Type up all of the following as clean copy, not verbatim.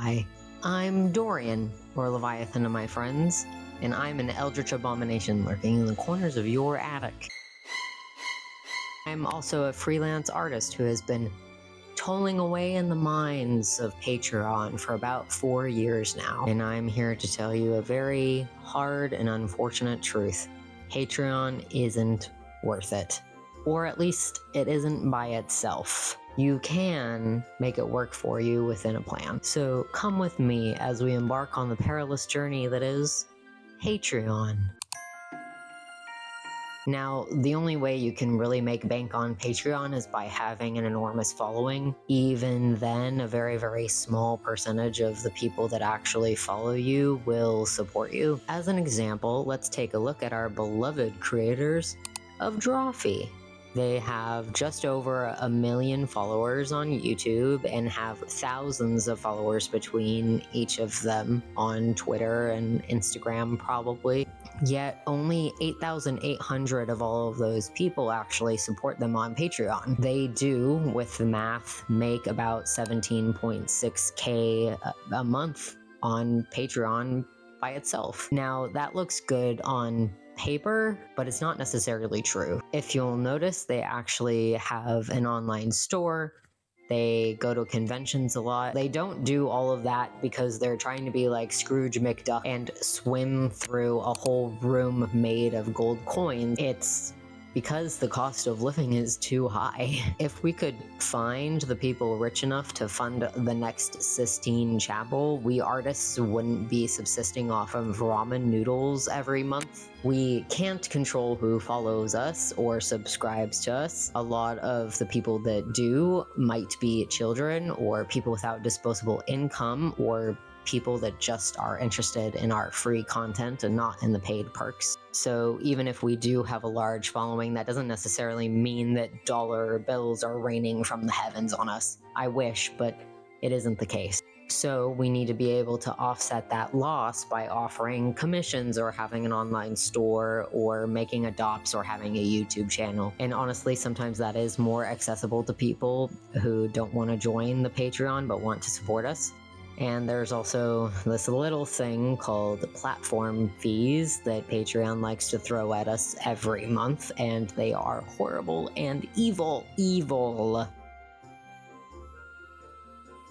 Hi, I'm Dorian, or Leviathan to my friends, and I'm an eldritch abomination lurking in the corners of your attic. I'm also a freelance artist who has been tolling away in the mines of Patreon for about 4 years now, and I'm here to tell you a very hard and unfortunate truth. Patreon isn't worth it. Or at least it isn't by itself. You can make it work for you within a plan. So come with me as we embark on the perilous journey that is Patreon. Now, the only way you can really make bank on Patreon is by having an enormous following. Even then, a very, very small percentage of the people that actually follow you will support you. As an example, let's take a look at our beloved creators of Drawfee. They have just over 1 million followers on YouTube and have thousands of followers between each of them on Twitter and Instagram probably. Yet only 8,800 of all of those people actually support them on Patreon. They do, with the math, make about 17.6k a month on Patreon by itself. Now, that looks good on paper, but it's not necessarily true. If you'll notice, they actually have an online store. They go to conventions a lot. They don't do all of that because they're trying to be like Scrooge McDuck and swim through a whole room made of gold coins. It's because the cost of living is too high. If we could find the people rich enough to fund the next Sistine Chapel, we artists wouldn't be subsisting off of ramen noodles every month. We can't control who follows us or subscribes to us. A lot of the people that do might be children or people without disposable income or people that just are interested in our free content and not in the paid perks. So even if we do have a large following, that doesn't necessarily mean that dollar bills are raining from the heavens on us. I wish, but it isn't the case. So we need to be able to offset that loss by offering commissions or having an online store or making adopts or having a YouTube channel. And honestly, sometimes that is more accessible to people who don't want to join the Patreon but want to support us. And there's also this little thing called platform fees that Patreon likes to throw at us every month, and they are horrible and evil.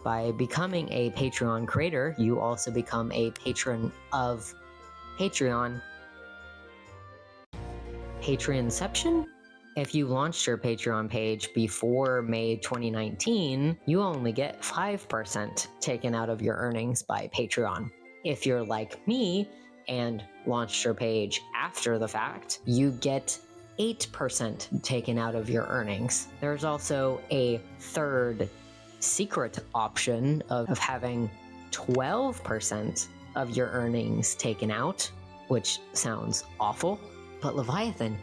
By becoming a Patreon creator, you also become a patron of Patreon. Patreonception? If you launched your Patreon page before May 2019, you only get 5% taken out of your earnings by Patreon. If you're like me and launched your page after the fact, you get 8% taken out of your earnings. There's also a third secret option of having 12% of your earnings taken out, which sounds awful, but Leviathan,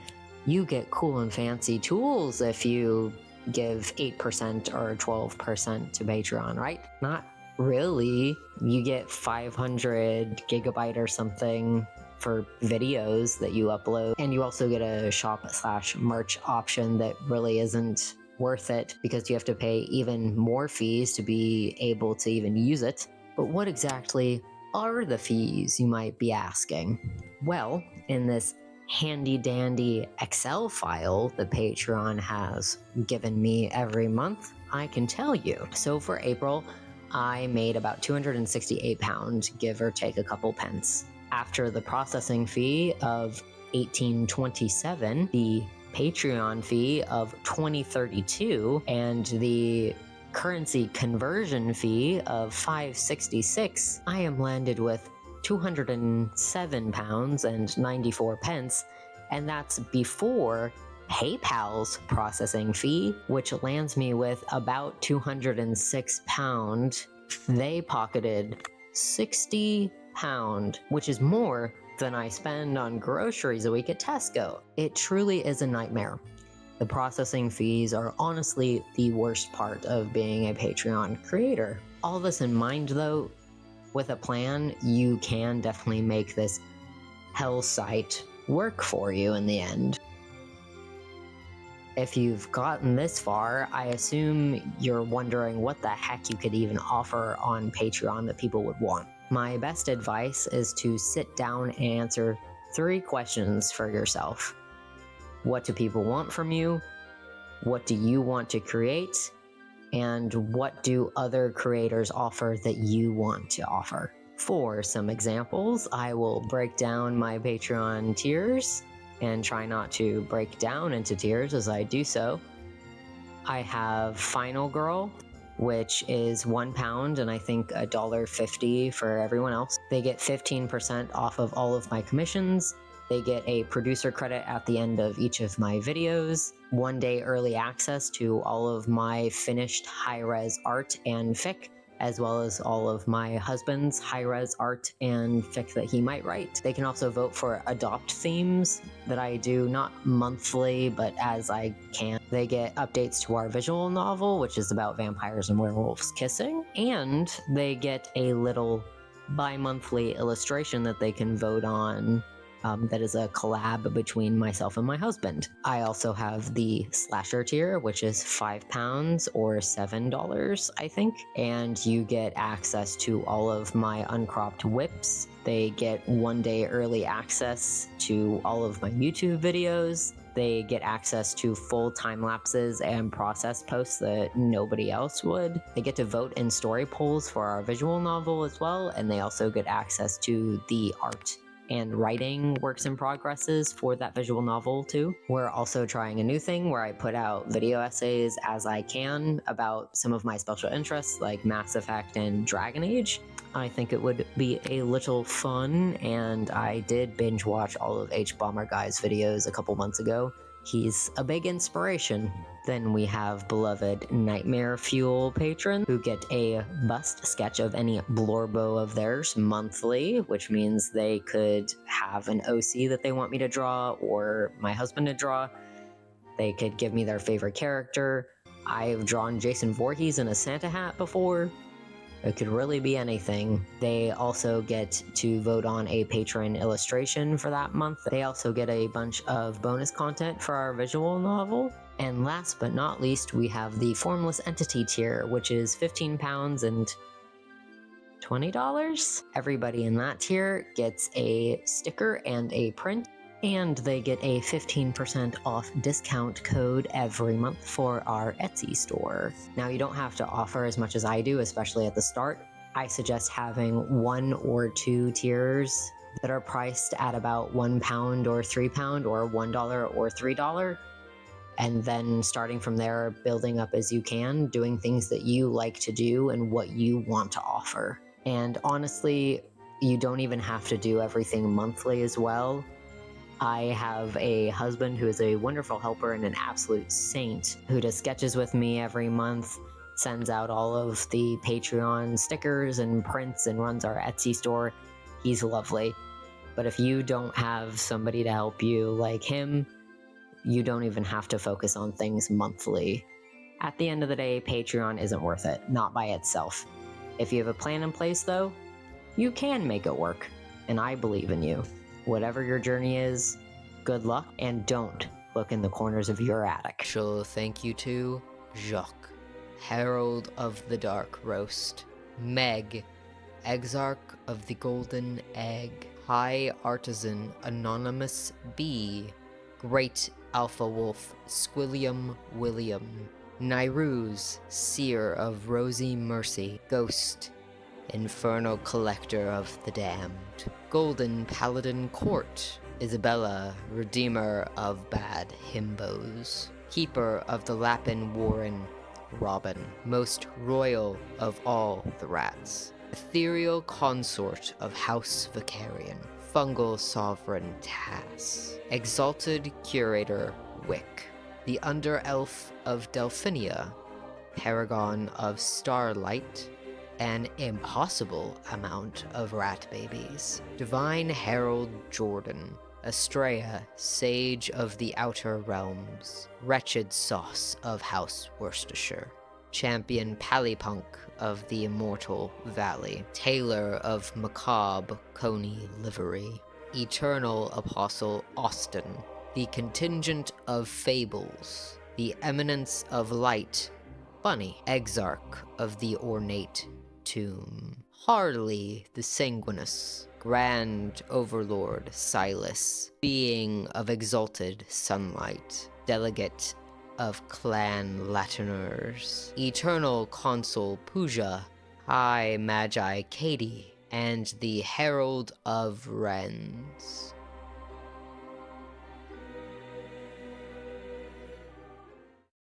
you get cool and fancy tools if you give 8% or 12% to Patreon, right? Not really. You get 500 gigabyte or something for videos that you upload. And you also get a shop/merch option that really isn't worth it because you have to pay even more fees to be able to even use it. But what exactly are the fees, you might be asking? Well, in this handy-dandy Excel file that Patreon has given me every month, I can tell you. So for April, I made about £268, give or take a couple pence. After the processing fee of $18.27, the Patreon fee of $20.32, and the currency conversion fee of $5.66, I am landed with £207.94, and that's before PayPal's processing fee, which lands me with about £206. They pocketed £60, which is more than I spend on groceries a week at Tesco. It truly is a nightmare. The processing fees are honestly the worst part of being a Patreon creator. All this in mind though, with a plan, you can definitely make this hell site work for you in the end. If you've gotten this far, I assume you're wondering what the heck you could even offer on Patreon that people would want. My best advice is to sit down and answer 3 questions for yourself. What do people want from you? What do you want to create? And what do other creators offer that you want to offer? For some examples, I will break down my Patreon tiers and try not to break down into tiers as I do so. I have Final Girl, which is £1 and I think $1.50 for everyone else. They get 15% off of all of my commissions. They get a producer credit at the end of each of my videos, 1 day early access to all of my finished high-res art and fic, as well as all of my husband's high-res art and fic that he might write. They can also vote for adopt themes that I do not monthly, but as I can. They get updates to our visual novel, which is about vampires and werewolves kissing, and they get a little bi-monthly illustration that they can vote on. That is a collab between myself and my husband. I also have the slasher tier, which is £5 or $7, I think. And you get access to all of my uncropped whips. They get 1 day early access to all of my YouTube videos. They get access to full time lapses and process posts that nobody else would. They get to vote in story polls for our visual novel as well. And they also get access to the art and writing works in progresses for that visual novel too. We're also trying a new thing where I put out video essays as I can about some of my special interests like Mass Effect and Dragon Age. I think it would be a little fun, and I did binge watch all of H Bomber Guy's videos a couple months ago. He's a big inspiration. Then we have beloved Nightmare Fuel patrons who get a bust sketch of any blorbo of theirs monthly, which means they could have an OC that they want me to draw or my husband to draw. They could give me their favorite character. I've drawn Jason Voorhees in a Santa hat before. It could really be anything. They also get to vote on a patron illustration for that month. They also get a bunch of bonus content for our visual novel. And last but not least, we have the Formless Entity tier, which is £15 and $20. Everybody in that tier gets a sticker and a print, and they get a 15% off discount code every month for our Etsy store. Now, you don't have to offer as much as I do, especially at the start. I suggest having 1 or 2 tiers that are priced at about £1 or £3 or $1 or $3. And then starting from there, building up as you can, doing things that you like to do and what you want to offer. And honestly, you don't even have to do everything monthly as well. I have a husband who is a wonderful helper and an absolute saint who does sketches with me every month, sends out all of the Patreon stickers and prints, and runs our Etsy store. He's lovely. But if you don't have somebody to help you like him, you don't even have to focus on things monthly. At the end of the day, Patreon isn't worth it, not by itself. If you have a plan in place though, you can make it work, and I believe in you. Whatever your journey is, good luck, and don't look in the corners of your attic. Special thank you to Jacques, Herald of the Dark Roast, Meg, Exarch of the Golden Egg, High Artisan Anonymous B, Great Alpha Wolf Squilliam William, Nairouz, Seer of Rosy Mercy, Ghost, Infernal Collector of the Damned, Golden Paladin Court, Isabella, Redeemer of Bad Himbos, Keeper of the Lapin Warren, Robin, Most Royal of all the Rats, Ethereal Consort of House Vicarian, Fungal Sovereign Tass, Exalted Curator Wick, the Under-Elf of Delphinia, Paragon of Starlight, an impossible amount of rat babies, Divine Herald Jordan, Estrella, Sage of the Outer Realms, Wretched Sauce of House Worcestershire, Champion Pallypunk of the Immortal Valley, Tailor of Macabre Coney Livery, Eternal Apostle Austin, the Contingent of Fables, the eminence of light, Bunny, exarch of the ornate tomb, Harley the sanguineous, grand overlord Silas, being of exalted sunlight, delegate of clan Latiners, eternal consul Puja, high magi Katie, and the herald of wrens.